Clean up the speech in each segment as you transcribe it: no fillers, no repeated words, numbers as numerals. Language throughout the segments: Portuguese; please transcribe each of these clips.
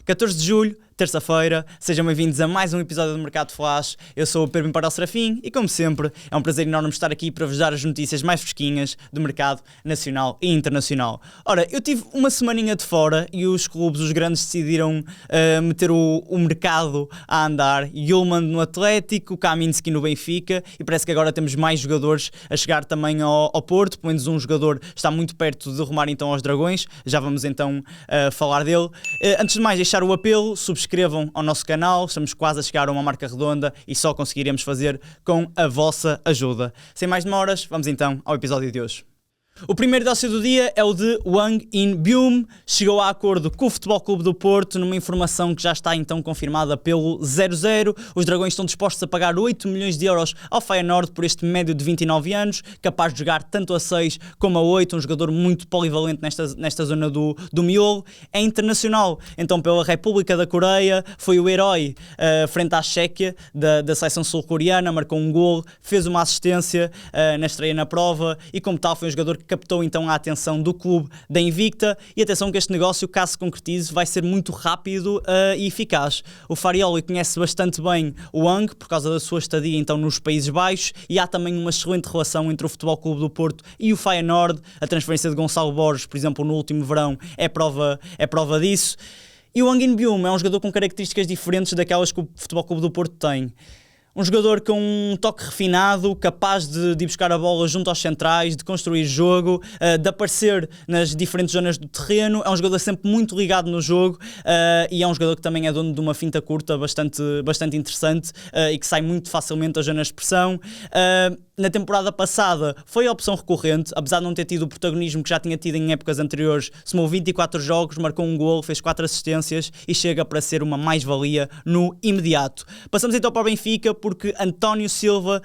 14 de julho, terça-feira, sejam bem-vindos a mais um episódio do Mercado Flash. Eu sou o Pedro Imperial Serafim e, como sempre, é um prazer enorme estar aqui para vos dar as notícias mais fresquinhas do mercado nacional e internacional. Ora, eu tive uma semaninha de fora e os clubes, os grandes, decidiram meter o mercado a andar. Yulman no Atlético, Kaminski no Benfica e parece que agora temos mais jogadores a chegar também ao Porto. Pelo menos um jogador está muito perto de rumar então aos Dragões. Já vamos então falar dele. Antes de mais, deixar o apelo, subscrevam ao nosso canal, estamos quase a chegar a uma marca redonda e só conseguiremos fazer com a vossa ajuda. Sem mais demoras, vamos então ao episódio de hoje. O primeiro negócio do dia é o de Wang In-beom. Chegou a acordo com o Futebol Clube do Porto numa informação que já está então confirmada pelo 00. Os Dragões estão dispostos a pagar 8 milhões de euros ao Feyenoord por este médio de 29 anos, capaz de jogar tanto a 6 como a 8, um jogador muito polivalente nesta zona do miolo. É internacional, então pela República da Coreia, foi o herói frente à Chequia da seleção sul-coreana, marcou um gol, fez uma assistência na estreia na prova e como tal foi um jogador que captou então a atenção do clube da Invicta. E atenção que este negócio, caso se concretize, vai ser muito rápido e eficaz. O Farioli conhece bastante bem o Wang por causa da sua estadia então nos Países Baixos e há também uma excelente relação entre o Futebol Clube do Porto e o Feyenoord. A transferência de Gonçalo Borges, por exemplo, no último verão é prova disso. E o Wang In-beom é um jogador com características diferentes daquelas que o Futebol Clube do Porto tem. Um jogador com um toque refinado, capaz de ir buscar a bola junto aos centrais, de construir jogo, de aparecer nas diferentes zonas do terreno. É um jogador sempre muito ligado no jogo e é um jogador que também é dono de uma finta curta bastante interessante e que sai muito facilmente das zonas de pressão. Na temporada passada foi a opção recorrente, apesar de não ter tido o protagonismo que já tinha tido em épocas anteriores. Somou 24 jogos, marcou um golo, fez 4 assistências e chega para ser uma mais-valia no imediato. Passamos então para o Benfica, porque António Silva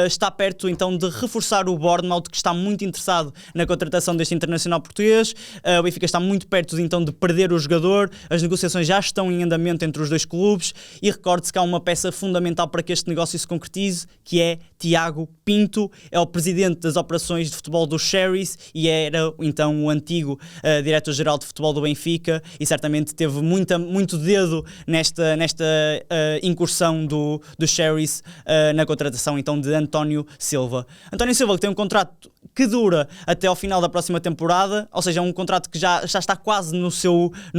está perto então de reforçar o Bournemouth, que está muito interessado na contratação deste internacional português. O Benfica está muito perto então de perder o jogador, as negociações já estão em andamento entre os dois clubes e recorde-se que há uma peça fundamental para que este negócio se concretize, que é Tiago Pinto, é o presidente das operações de futebol do Cherries e era então o antigo diretor-geral de futebol do Benfica e certamente teve muito dedo nesta incursão do Cherries na contratação então de António Silva. António Silva que tem um contrato que dura até ao final da próxima temporada, ou seja, é um contrato que já está quase no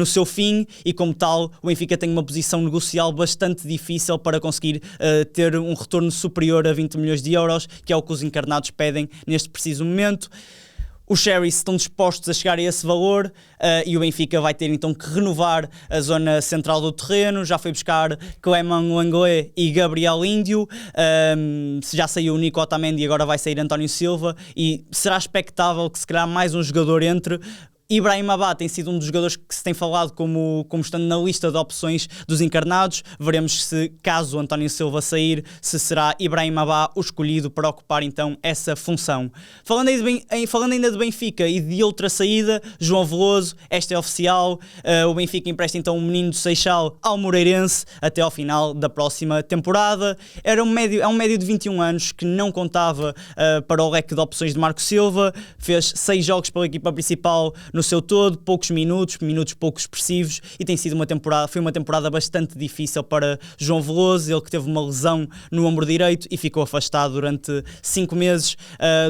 seu fim e como tal o Benfica tem uma posição negocial bastante difícil para conseguir ter um retorno superior a 20 milhões de euros, que é o que os encarnados pedem neste preciso momento. Os Cherries estão dispostos a chegar a esse valor e o Benfica vai ter então que renovar a zona central do terreno. Já foi buscar Clément Lenglet e Gabriel Índio. Já saiu o Nico Otamendi e agora vai sair António Silva. E será expectável que se calhar mais um jogador entre. Ibrahim Abá tem sido um dos jogadores que se tem falado como estando na lista de opções dos encarnados. Veremos se, caso o António Silva sair, se será Ibrahim Abá o escolhido para ocupar então essa função. Falando ainda de Benfica e de outra saída, João Veloso, esta é oficial. O Benfica empresta então um menino do Seixal ao Moreirense até ao final da próxima temporada. É um médio de 21 anos que não contava para o leque de opções de Marco Silva. Fez 6 jogos pela equipa principal no seu todo, poucos minutos pouco expressivos e foi uma temporada bastante difícil para João Veloso, ele que teve uma lesão no ombro direito e ficou afastado durante 5 meses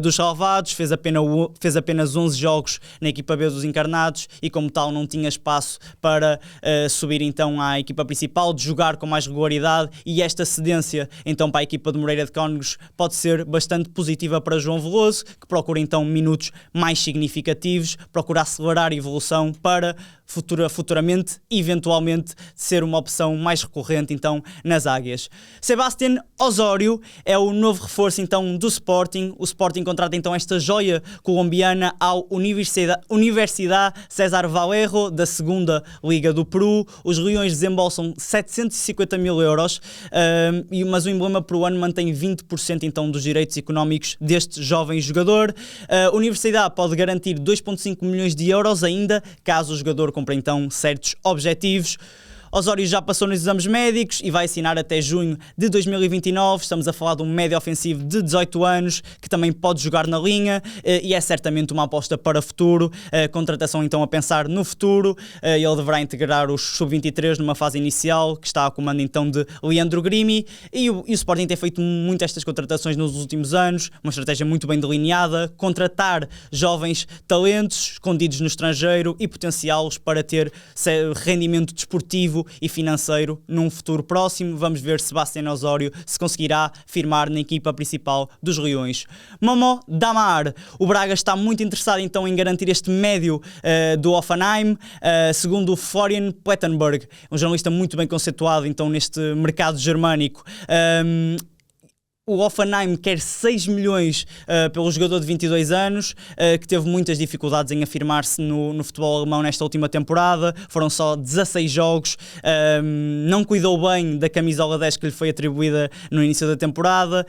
dos relevados, fez apenas 11 jogos na equipa B dos encarnados e como tal não tinha espaço para subir então à equipa principal, de jogar com mais regularidade e esta cedência então para a equipa de Moreira de Cónegos pode ser bastante positiva para João Veloso, que procura então minutos mais significativos, procura acelerar a evolução para futuramente, eventualmente, ser uma opção mais recorrente então nas águias. Sebastián Osório é o novo reforço então do Sporting. O Sporting contrata então esta joia colombiana ao Universidad César Vallejo da segunda Liga do Peru. Os Leões desembolsam 750 mil euros, mas o emblema peruano mantém 20% então dos direitos económicos deste jovem jogador. A Universidade pode garantir 2,5 milhões de euros ainda, caso o jogador cumpra então certos objetivos. Osório já passou nos exames médicos e vai assinar até junho de 2029. Estamos a falar de um médio ofensivo de 18 anos que também pode jogar na linha e é certamente uma aposta para o futuro. Contratação então a pensar no futuro. Ele deverá integrar os sub-23 numa fase inicial que está a comando então de Leandro Grimi e o Sporting tem feito muito estas contratações nos últimos anos, uma estratégia muito bem delineada, contratar jovens talentos escondidos no estrangeiro e potenciá-los para ter rendimento desportivo e financeiro num futuro próximo. Vamos ver Sebastião Osório se conseguirá firmar na equipa principal dos Leões. Momo Damar, o Braga está muito interessado então em garantir este médio do Hoffenheim, segundo o Florian Plettenberg, um jornalista muito bem conceituado então neste mercado germânico. O Hoffenheim quer 6 milhões pelo jogador de 22 anos, que teve muitas dificuldades em afirmar-se no futebol alemão nesta última temporada. Foram só 16 jogos, não cuidou bem da camisola 10 que lhe foi atribuída no início da temporada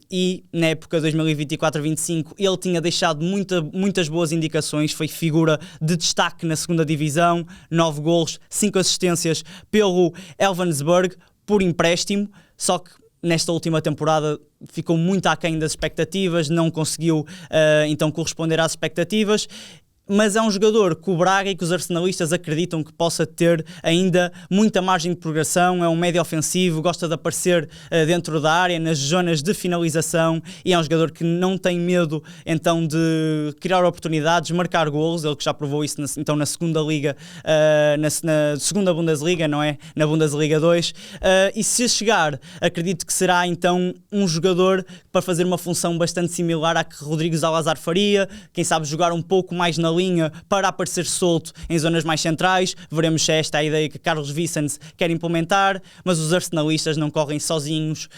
e na época 2024-25 ele tinha deixado muitas boas indicações, foi figura de destaque na segunda divisão, 9 golos, 5 assistências pelo Elversberg por empréstimo, só que nesta última temporada ficou muito aquém das expectativas, não conseguiu então corresponder às expectativas, mas é um jogador que o Braga e que os arsenalistas acreditam que possa ter ainda muita margem de progressão. É um médio ofensivo, gosta de aparecer dentro da área, nas zonas de finalização, e é um jogador que não tem medo então de criar oportunidades, marcar golos, ele que já provou isso então na segunda liga, na segunda Bundesliga, não é? Na Bundesliga 2, e se chegar, acredito que será então um jogador para fazer uma função bastante similar à que Rodrigo Salazar faria, quem sabe jogar um pouco mais na linha para aparecer solto em zonas mais centrais. Veremos se é esta a ideia que Carlos Vicens quer implementar, mas os arsenalistas não correm sozinhos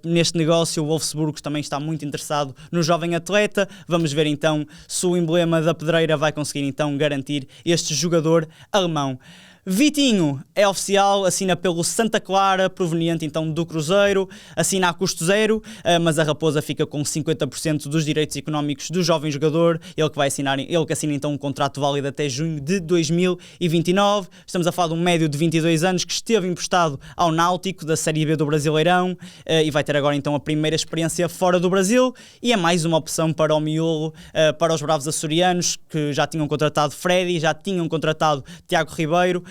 neste negócio. O Wolfsburgo também está muito interessado no jovem atleta. Vamos ver então se o emblema da pedreira vai conseguir então garantir este jogador alemão. Vitinho é oficial, assina pelo Santa Clara, proveniente então do Cruzeiro, assina a custo zero, mas a Raposa fica com 50% dos direitos económicos do jovem jogador, ele que assina então um contrato válido até junho de 2029. Estamos a falar de um médio de 22 anos que esteve emprestado ao Náutico da Série B do Brasileirão e vai ter agora então a primeira experiência fora do Brasil e é mais uma opção para o miolo, para os bravos açorianos que já tinham contratado Freddy, já tinham contratado Tiago Ribeiro,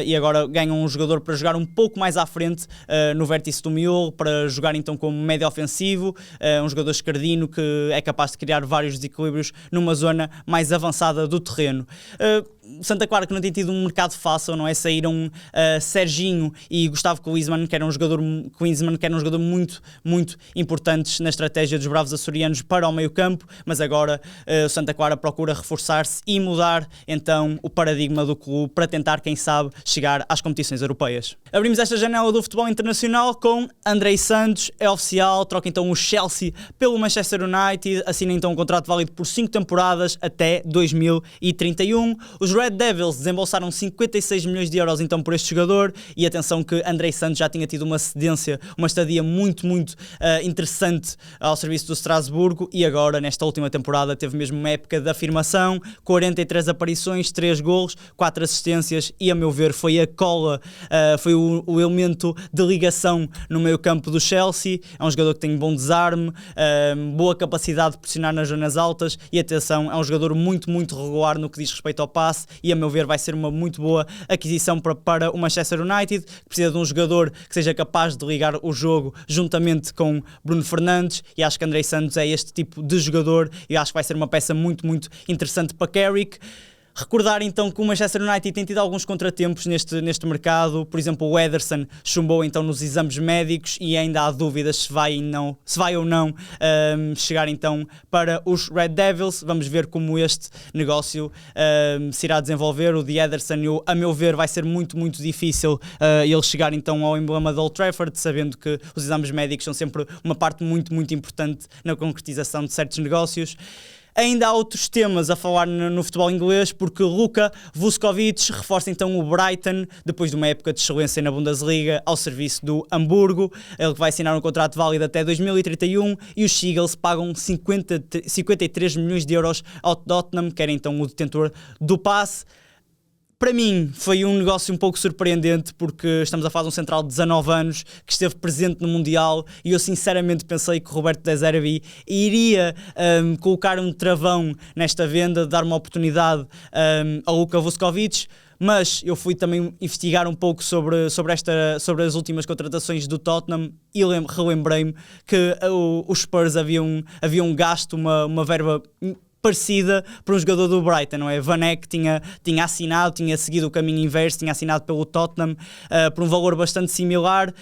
e agora ganham um jogador para jogar um pouco mais à frente no vértice do miolo, para jogar então como médio ofensivo, um jogador escardino que é capaz de criar vários desequilíbrios numa zona mais avançada do terreno. Santa Clara que não tem tido um mercado fácil, não é? Saíram Serginho e Gustavo Klinsmann, que era um jogador muito, muito importantes na estratégia dos bravos açorianos para o meio campo, mas agora o Santa Clara procura reforçar-se e mudar então o paradigma do clube para tentar, quem sabe, chegar às competições europeias. Abrimos esta janela do futebol internacional com Andrei Santos, é oficial, troca então o Chelsea pelo Manchester United, assina então um contrato válido por 5 temporadas até 2031. Os Red Devils desembolsaram 56 milhões de euros então por este jogador e atenção que Andrei Santos já tinha tido uma estadia muito, muito interessante ao serviço do Strasburgo e agora nesta última temporada teve mesmo uma época de afirmação, 43 aparições, 3 golos, 4 assistências e a meu ver foi a cola, foi o elemento de ligação no meio campo do Chelsea. É um jogador que tem bom desarme, boa capacidade de pressionar nas zonas altas e atenção, é um jogador muito, muito regular no que diz respeito ao passe e a meu ver vai ser uma muito boa aquisição para o Manchester United, que precisa de um jogador que seja capaz de ligar o jogo juntamente com Bruno Fernandes e acho que Andrei Santos é este tipo de jogador e acho que vai ser uma peça muito, muito interessante para Carrick. Recordar então que o Manchester United tem tido alguns contratempos neste mercado, por exemplo o Ederson chumbou então nos exames médicos e ainda há dúvidas se vai ou não chegar então para os Red Devils. Vamos ver como este negócio se irá desenvolver. O de Ederson, a meu ver, vai ser muito, muito difícil ele chegar então ao emblema de Old Trafford, sabendo que os exames médicos são sempre uma parte muito, muito importante na concretização de certos negócios. Ainda há outros temas a falar no futebol inglês, porque Luka Vuskovic reforça então o Brighton, depois de uma época de excelência na Bundesliga, ao serviço do Hamburgo. Ele vai assinar um contrato válido até 2031 e os Seagulls pagam 53 milhões de euros ao Tottenham, que era então o detentor do passe. Para mim foi um negócio um pouco surpreendente porque estamos a falar de um central de 19 anos que esteve presente no Mundial e eu sinceramente pensei que o Roberto De Zerbi iria colocar um travão nesta venda, dar uma oportunidade ao Luka Vuskovic, mas eu fui também investigar um pouco sobre as últimas contratações do Tottenham e relembrei-me que os Spurs haviam gasto uma verba parecida para um jogador do Brighton, não é? Van Eyck tinha assinado, tinha seguido o caminho inverso, tinha assinado pelo Tottenham por um valor bastante similar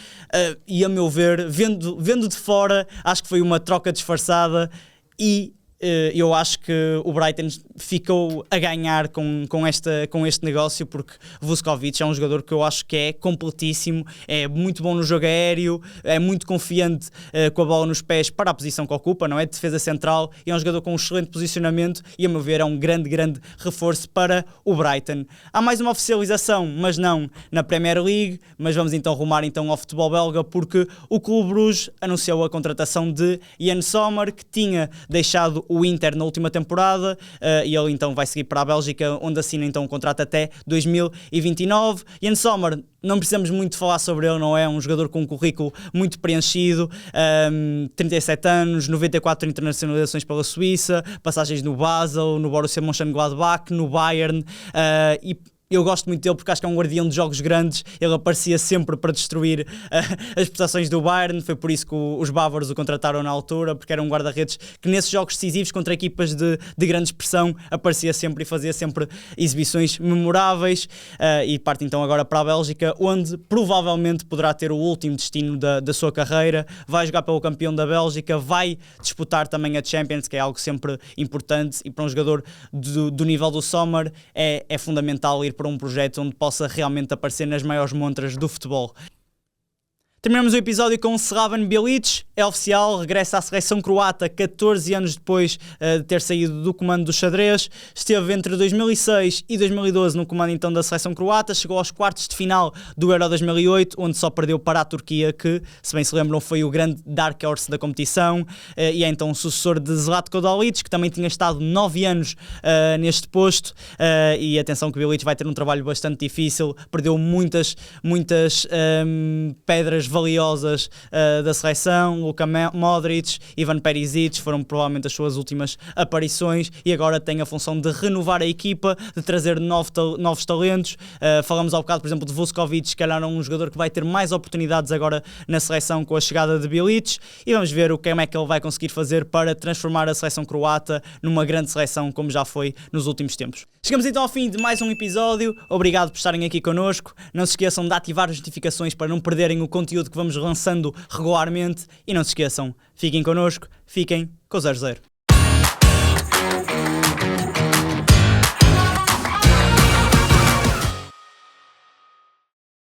e, a meu ver, vendo de fora, acho que foi uma troca disfarçada e eu acho que o Brighton ficou a ganhar com este negócio, porque Vuskovic é um jogador que eu acho que é completíssimo, é muito bom no jogo aéreo, é muito confiante com a bola nos pés para a posição que ocupa, não é? De defesa central, e é um jogador com um excelente posicionamento e, a meu ver, é um grande reforço para o Brighton. Há mais uma oficialização, mas não na Premier League, mas vamos então rumar então ao futebol belga, porque o Clube Bruges anunciou a contratação de Yann Sommer, que tinha deixado o Inter na última temporada e ele então vai seguir para a Bélgica, onde assina então um contrato até 2029. Yann Sommer, não precisamos muito falar sobre ele, não é? Um jogador com um currículo muito preenchido, 37 anos, 94 internacionalizações pela Suíça, passagens no Basel, no Borussia Mönchengladbach, no Bayern e eu gosto muito dele porque acho que é um guardião de jogos grandes. Ele aparecia sempre para destruir as prestações do Bayern. Foi por isso que os bávaros o contrataram na altura, porque era um guarda-redes que nesses jogos decisivos contra equipas de grande expressão aparecia sempre e fazia sempre exibições memoráveis e parte então agora para a Bélgica, onde provavelmente poderá ter o último destino da sua carreira. Vai jogar pelo campeão da Bélgica, vai disputar também a Champions, que é algo sempre importante, e para um jogador do nível do Sommer é fundamental ir para um projeto onde possa realmente aparecer nas maiores montras do futebol. Terminamos o episódio com Slaven Bilic, é oficial, regressa à seleção croata 14 anos depois de ter saído do comando do xadrez. Esteve entre 2006 e 2012 no comando então da seleção croata, chegou aos quartos de final do Euro 2008, onde só perdeu para a Turquia, que, se bem se lembram, foi o grande dark horse da competição, e é então o sucessor de Zlatko Dalic, que também tinha estado 9 anos neste posto, e atenção que Bilic vai ter um trabalho bastante difícil, perdeu muitas pedras valiosas da seleção. Luka Modric, Ivan Perisic foram provavelmente as suas últimas aparições e agora tem a função de renovar a equipa, de trazer novos talentos. Falamos há bocado, por exemplo, de Vuskovic, que era um jogador que vai ter mais oportunidades agora na seleção com a chegada de Bilic, e vamos ver como é que ele vai conseguir fazer para transformar a seleção croata numa grande seleção como já foi nos últimos tempos. Chegamos então ao fim de mais um episódio. Obrigado por estarem aqui connosco. Não se esqueçam de ativar as notificações para não perderem o conteúdo que vamos lançando regularmente. E não se esqueçam, fiquem connosco, fiquem com o 00.